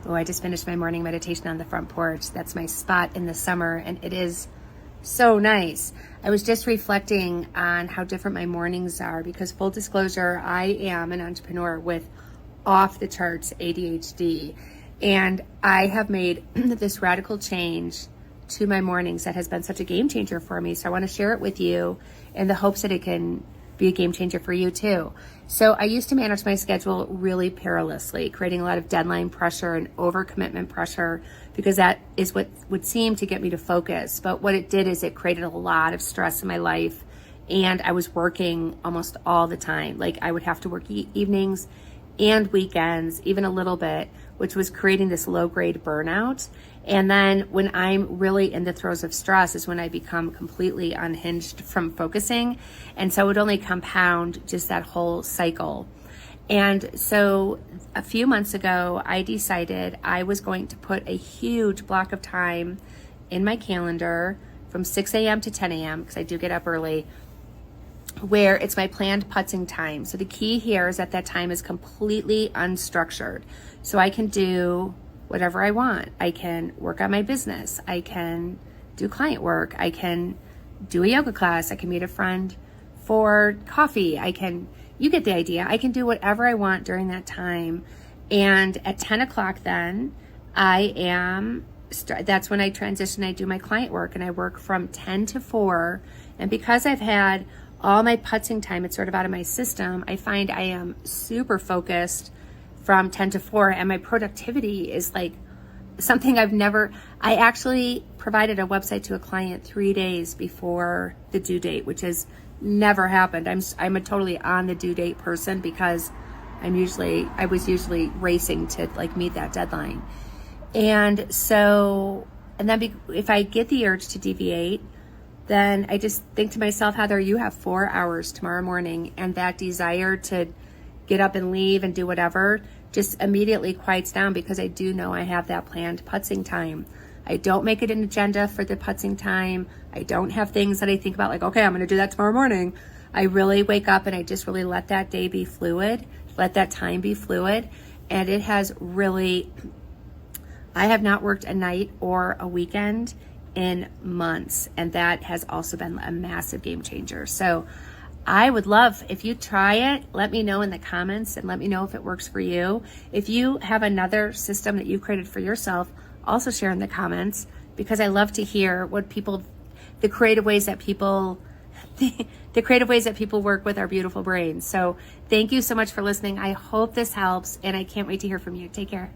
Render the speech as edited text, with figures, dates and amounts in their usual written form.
Oh, I just finished my morning meditation on the front porch. That's my spot in the summer, and it is so nice. I was just reflecting on how different my mornings are because, full disclosure, I am an entrepreneur with off the charts ADHD, and I have made this radical change to my mornings that has been such a game changer for me. So I want to share it with you in the hopes that it can be a game changer for you too. So I used to manage my schedule really perilously, creating a lot of deadline pressure and overcommitment pressure because that is what would seem to get me to focus. But what it did is it created a lot of stress in my life, and I was working almost all the time. Like I would have to work evenings and weekends, even a little bit, which was creating this low-grade burnout. And then when I'm really in the throes of stress is when I become completely unhinged from focusing. And so it would only compound just that whole cycle. And so a few months ago, I decided I was going to put a huge block of time in my calendar from 6 a.m. to 10 a.m., because I do get up early, where it's my planned putzing time. So the key here is that time is completely unstructured. So I can do whatever I want. I can work on my business. I can do client work. I can do a yoga class. I can meet a friend for coffee. You get the idea. I can do whatever I want during that time. And at 10 o'clock then, that's when I transition. I do my client work, and I work from 10 to 4. And because I've had all my putzing time, it's sort of out of my system, I find I am super focused from 10 to 4, and my productivity is like something I actually provided a website to a client 3 days before the due date, which has never happened. I'm a totally on the due date person because I was usually racing to like meet that deadline. And then if I get the urge to deviate, then I just think to myself, Heather, you have 4 hours tomorrow morning, and that desire to get up and leave and do whatever just immediately quiets down because I do know I have that planned putzing time. I don't make it an agenda for the putzing time. I don't have things that I think about like, okay, I'm going to do that tomorrow morning. I really wake up and I just really let that day be fluid, let that time be fluid. And it has really, I have not worked a night or a weekend in months, and that has also been a massive game changer. So I would love if you try it. Let me know in the comments and let me know if it works for you. If you have another system that you created for yourself, also share in the comments, because I love to hear what the creative ways that people work with our beautiful brains. So thank you so much for listening. I hope this helps, and I can't wait to hear from you. Take care.